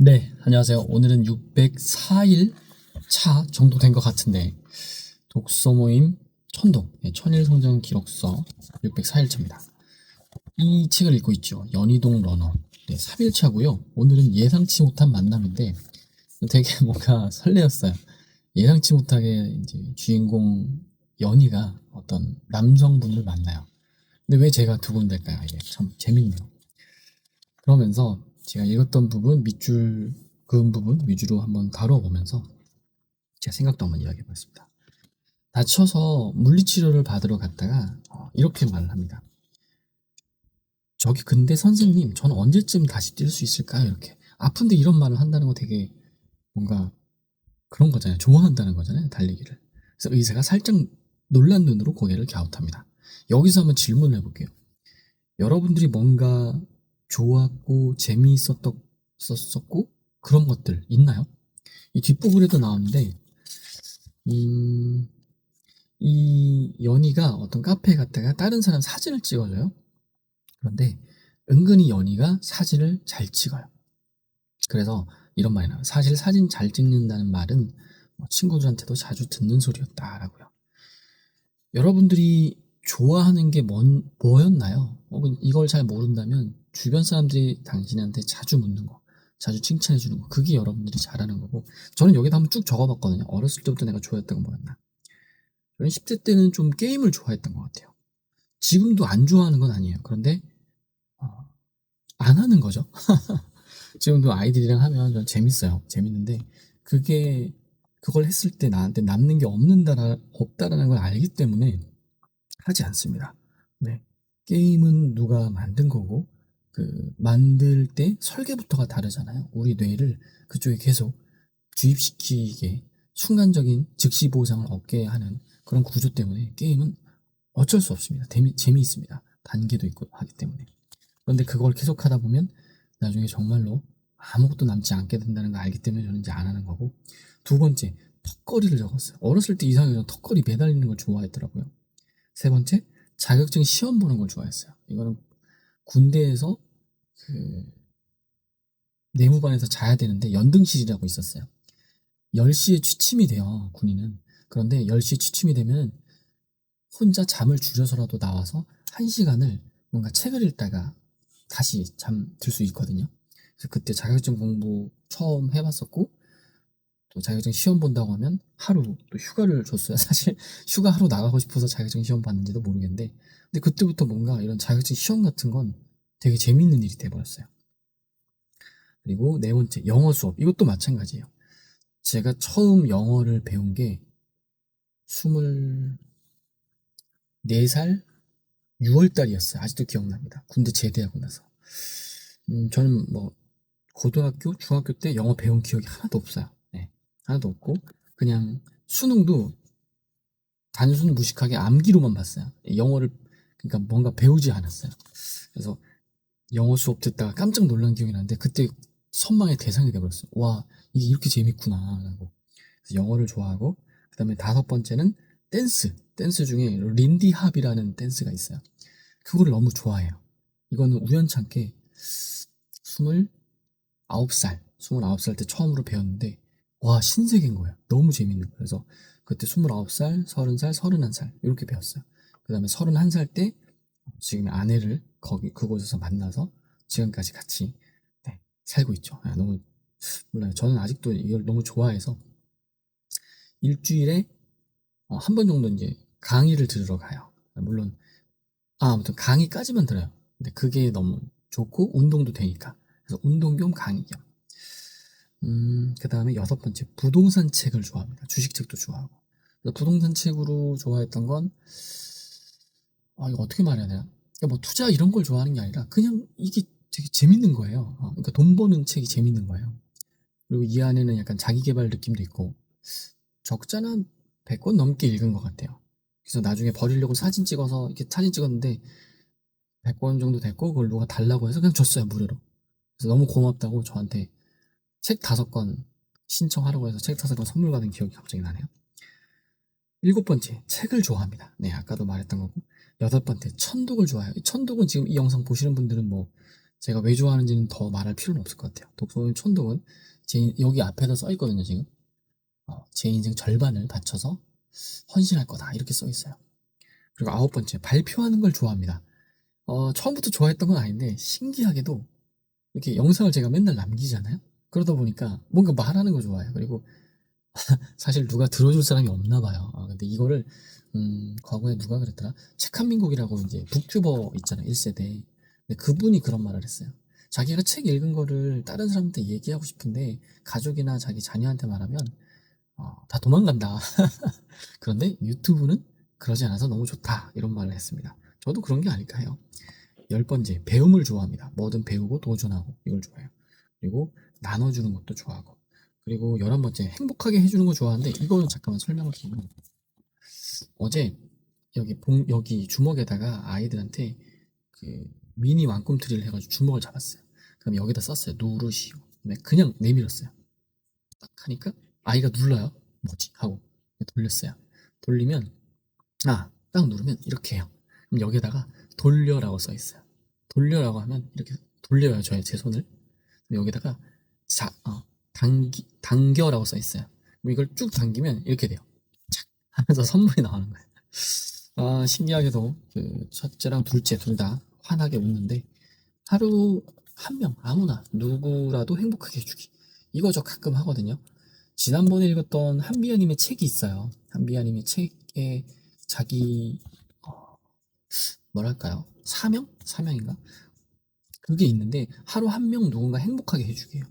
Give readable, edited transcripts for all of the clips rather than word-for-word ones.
네, 안녕하세요. 오늘은 604일 차 정도 된 것 같은데 독서 모임 천독, 천일 성장 기록서 604일 차입니다. 이 책을 읽고 있죠. 연희동 러너. 네, 3일 차고요. 오늘은 예상치 못한 만남인데 되게 뭔가 설레었어요. 예상치 못하게 이제 주인공 연희가 어떤 남성분을 만나요. 근데 왜 제가 두 군데일까요? 이게 참 재밌네요. 그러면서 제가 읽었던 부분, 밑줄 그은 부분 위주로 한번 다뤄보면서 제 생각도 한번 이야기해보겠습니다. 다쳐서 물리치료를 받으러 갔다가 이렇게 말을 합니다. 저기 근데 선생님, 저는 언제쯤 다시 뛸 수 있을까요? 이렇게. 아픈데 이런 말을 한다는 거 되게 뭔가 그런 거잖아요. 좋아한다는 거잖아요. 달리기를. 그래서 의사가 살짝 놀란 눈으로 고개를 갸웃합니다. 여기서 한번 질문을 해볼게요. 여러분들이 뭔가 좋았고 재미있었고 그런 것들 있나요? 이 뒷부분에도 나오는데 이 연희가 어떤 카페에 갔다가 다른 사람 사진을 찍어줘요. 그런데 은근히 연희가 사진을 잘 찍어요. 그래서 이런 말이 나와요. 사실 사진 잘 찍는다는 말은 친구들한테도 자주 듣는 소리였다라고요. 여러분들이 좋아하는 게 뭐였나요? 혹은 이걸 잘 모른다면 주변 사람들이 당신한테 자주 묻는 거, 자주 칭찬해 주는 거, 그게 여러분들이 잘하는 거고, 저는 여기다 한번 쭉 적어봤거든요. 어렸을 때부터 내가 좋아했던 건 뭐였나. 저는 10대 때는 좀 게임을 좋아했던 것 같아요. 지금도 안 좋아하는 건 아니에요. 그런데 어, 안 하는 거죠. 지금도 아이들이랑 하면 전 재밌어요. 재밌는데 그걸 했을 때 나한테 남는 게 없다라는 걸 알기 때문에 하지 않습니다. 네. 게임은 누가 만든 거고, 만들 때 설계부터가 다르잖아요. 우리 뇌를 그쪽에 계속 주입시키게 순간적인 즉시 보상을 얻게 하는 그런 구조 때문에 게임은 어쩔 수 없습니다. 재미있습니다. 단계도 있고 하기 때문에. 그런데 그걸 계속 하다 보면 나중에 정말로 아무것도 남지 않게 된다는 걸 알기 때문에 저는 이제 안 하는 거고. 두 번째, 턱걸이를 적었어요. 어렸을 때 이상하게 턱걸이 매달리는 걸 좋아했더라고요. 세 번째, 자격증 시험 보는 걸 좋아했어요. 이거는 군대에서 그 내무반에서 자야 되는데 연등실이라고 있었어요. 10시에 취침이 돼요, 군인은. 그런데 10시에 취침이 되면 혼자 잠을 줄여서라도 나와서 1시간을 뭔가 책을 읽다가 다시 잠들 수 있거든요. 그래서 그때 자격증 공부 처음 해봤었고, 또 자격증 시험 본다고 하면 하루 또 휴가를 줬어요. 사실 휴가 하루 나가고 싶어서 자격증 시험 봤는지도 모르겠는데, 근데 그때부터 뭔가 이런 자격증 시험 같은 건 되게 재밌는 일이 돼버렸어요. 그리고 네 번째, 영어 수업. 이것도 마찬가지예요. 제가 처음 영어를 배운 게 24살 6월달이었어요. 아직도 기억납니다. 군대 제대하고 나서. 저는 뭐 고등학교, 중학교 때 영어 배운 기억이 하나도 없어요. 네, 하나도 없고 그냥 수능도 단순 무식하게 암기로만 봤어요. 영어를 그러니까 뭔가 배우지 않았어요. 그래서 영어 수업 듣다가 깜짝 놀란 기억이 나는데 그때 선망의 대상이 돼버렸어요. 와, 이게 이렇게 재밌구나 라고. 그래서 영어를 좋아하고, 그다음에 다섯 번째는 댄스 중에 린디합이라는 댄스가 있어요. 그거를 너무 좋아해요. 이거는 우연찮게 29살 때 처음으로 배웠는데, 와, 신세계인 거예요. 너무 재밌는 거예요. 그래서 그때 29살, 30살, 31살 이렇게 배웠어요. 그 다음에 31살 때 지금 아내를 그곳에서 만나서 지금까지 같이, 네, 살고 있죠. 너무 몰라요. 저는 아직도 이걸 너무 좋아해서 일주일에 한 번 정도 이제 강의를 들으러 가요. 물론 아무튼 강의까지만 들어요. 근데 그게 너무 좋고 운동도 되니까. 그래서 운동 겸 강의 겸. 그 다음에 여섯 번째, 부동산 책을 좋아합니다. 주식책도 좋아하고. 그래서 부동산 책으로 좋아했던 건, 이거 어떻게 말해야 되나? 그러니까 뭐 투자 이런 걸 좋아하는 게 아니라 그냥 이게 되게 재밌는 거예요. 그러니까 돈 버는 책이 재밌는 거예요. 그리고 이 안에는 약간 자기계발 느낌도 있고, 적자는 한 100권 넘게 읽은 것 같아요. 그래서 나중에 버리려고 사진 찍어서 이렇게 사진 찍었는데 100권 정도 됐고, 그걸 누가 달라고 해서 그냥 줬어요, 무료로. 그래서 너무 고맙다고 저한테 책 5권 신청하라고 해서 책 5권 선물 받은 기억이 갑자기 나네요. 일곱 번째, 책을 좋아합니다. 네, 아까도 말했던 거고. 여덟 번째, 천독을 좋아해요. 천독은 지금 이 영상 보시는 분들은 뭐 제가 왜 좋아하는지는 더 말할 필요는 없을 것 같아요. 독서모임 천독은 여기 앞에다 써 있거든요, 지금. 제 인생 절반을 바쳐서 헌신할 거다. 이렇게 써 있어요. 그리고 9번째, 발표하는 걸 좋아합니다. 처음부터 좋아했던 건 아닌데, 신기하게도 이렇게 영상을 제가 맨날 남기잖아요? 그러다 보니까 뭔가 말하는 거 좋아해요. 그리고 사실 누가 들어줄 사람이 없나 봐요. 근데 이거를, 과거에 누가 그랬더라? 책한민국이라고 이제 북튜버 있잖아요. 1세대. 근데 그분이 그런 말을 했어요. 자기가 책 읽은 거를 다른 사람한테 얘기하고 싶은데, 가족이나 자기 자녀한테 말하면, 다 도망간다. 그런데 유튜브는 그러지 않아서 너무 좋다. 이런 말을 했습니다. 저도 그런 게 아닐까 해요. 10번째, 배움을 좋아합니다. 뭐든 배우고 도전하고 이걸 좋아해요. 그리고 나눠주는 것도 좋아하고. 그리고 11번째, 행복하게 해주는 거 좋아하는데 이거는 잠깐만 설명을 드리면 어제 여기 주먹에다가 아이들한테 그 미니 왕꿈틀이를 해가지고 주먹을 잡았어요. 그럼 여기다 썼어요. 누르시오. 그냥 내밀었어요. 딱 하니까 아이가 눌러요. 뭐지? 하고 돌렸어요. 돌리면 딱 누르면 이렇게 해요. 그럼 여기다가 돌려라고 써 있어요. 돌려라고 하면 이렇게 돌려요. 제 손을. 그럼 여기다가 당겨라고 써 있어요. 그럼 이걸 쭉 당기면 이렇게 돼요. 착 하면서 선물이 나오는 거예요. 신기하게도 그 첫째랑 둘째 둘 다 환하게 웃는데 하루 한 명 아무나 누구라도 행복하게 해주기 이거 저 가끔 하거든요. 지난번에 읽었던 한비아님의 책이 있어요. 한비아님의 책에 자기 뭐랄까요? 사명인가? 그게 있는데 하루 한 명 누군가 행복하게 해주게요.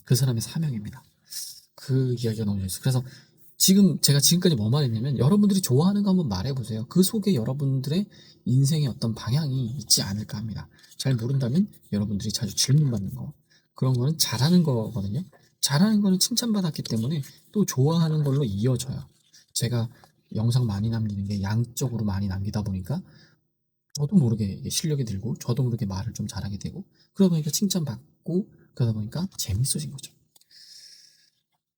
그 사람의 사명입니다. 그 이야기가 너무 재밌어요. 그래서 제가 지금까지 뭐 말했냐면 여러분들이 좋아하는 거 한번 말해보세요. 그 속에 여러분들의 인생의 어떤 방향이 있지 않을까 합니다. 잘 모른다면 여러분들이 자주 질문받는 거 그런 거는 잘하는 거거든요. 잘하는 거는 칭찬받았기 때문에 또 좋아하는 걸로 이어져요. 제가 영상 많이 남기는 게 양적으로 많이 남기다 보니까 저도 모르게 이게 실력이 늘고 저도 모르게 말을 좀 잘하게 되고 그러다 보니까 칭찬받고 그러다 보니까 재밌어진 거죠.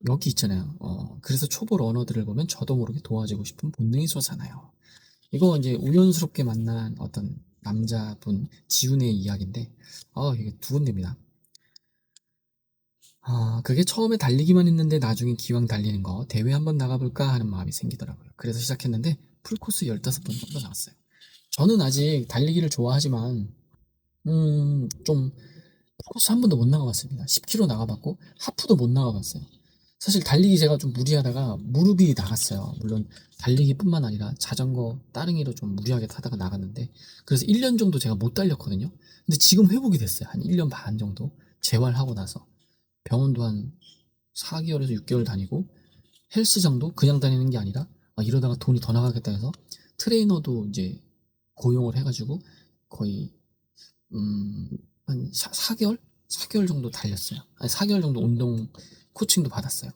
여기 있잖아요. 그래서 초보 러너들을 보면 저도 모르게 도와주고 싶은 본능이 솟아나요. 이거 이제 우연스럽게 만난 어떤 남자분 지훈의 이야기인데 이게 두근댑니다. 그게 처음에 달리기만 했는데 나중에 기왕 달리는 거 대회 한번 나가볼까 하는 마음이 생기더라고요. 그래서 시작했는데 풀코스 15번 정도 나왔어요. 저는 아직 달리기를 좋아하지만 좀 풀코스 한 번도 못 나가봤습니다. 10km 나가봤고 하프도 못 나가봤어요. 사실 달리기 제가 좀 무리하다가 무릎이 나갔어요. 물론 달리기뿐만 아니라 자전거 따릉이로 좀 무리하게 타다가 나갔는데 그래서 1년 정도 제가 못 달렸거든요. 근데 지금 회복이 됐어요. 한 1년 반 정도 재활하고 나서 병원도 한 4개월에서 6개월 다니고 헬스장도 그냥 다니는 게 아니라 이러다가 돈이 더 나가겠다 해서 트레이너도 이제 고용을 해가지고 거의 한 4개월? 4개월 정도 달렸어요. 아니 4개월 정도 운동 코칭도 받았어요.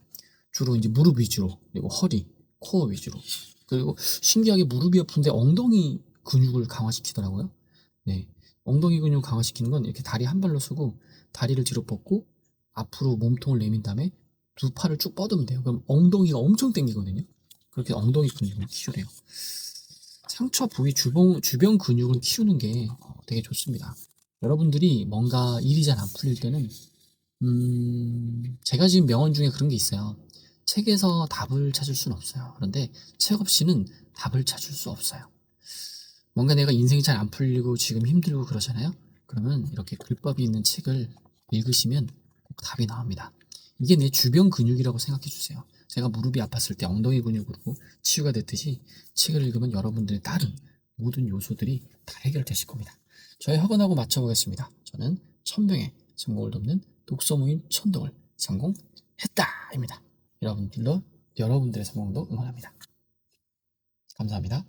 주로 이제 무릎 위주로 그리고 허리, 코어 위주로 그리고 신기하게 무릎이 아픈데 엉덩이 근육을 강화시키더라고요. 네, 엉덩이 근육 강화시키는 건 이렇게 다리 한 발로 서고 다리를 뒤로 뻗고 앞으로 몸통을 내민 다음에 두 팔을 쭉 뻗으면 돼요. 그럼 엉덩이가 엄청 당기거든요. 그렇게 엉덩이 근육을 키우래요. 상처 부위 주변 근육을 키우는 게 되게 좋습니다. 여러분들이 뭔가 일이 잘 안 풀릴 때는 제가 지금 명언 중에 그런 게 있어요. 책에서 답을 찾을 수는 없어요. 그런데 책 없이는 답을 찾을 수 없어요. 뭔가 내가 인생이 잘 안 풀리고 지금 힘들고 그러잖아요. 그러면 이렇게 글법이 있는 책을 읽으시면 꼭 답이 나옵니다. 이게 내 주변 근육이라고 생각해 주세요. 제가 무릎이 아팠을 때 엉덩이 근육으로 치유가 됐듯이 책을 읽으면 여러분들의 다른 모든 요소들이 다 해결되실 겁니다. 저의 학원하고 맞춰보겠습니다. 저는 천병의 성공을 돕는 독서 모임 천덕을 성공했다입니다. 여러분들의 성공도 응원합니다. 감사합니다.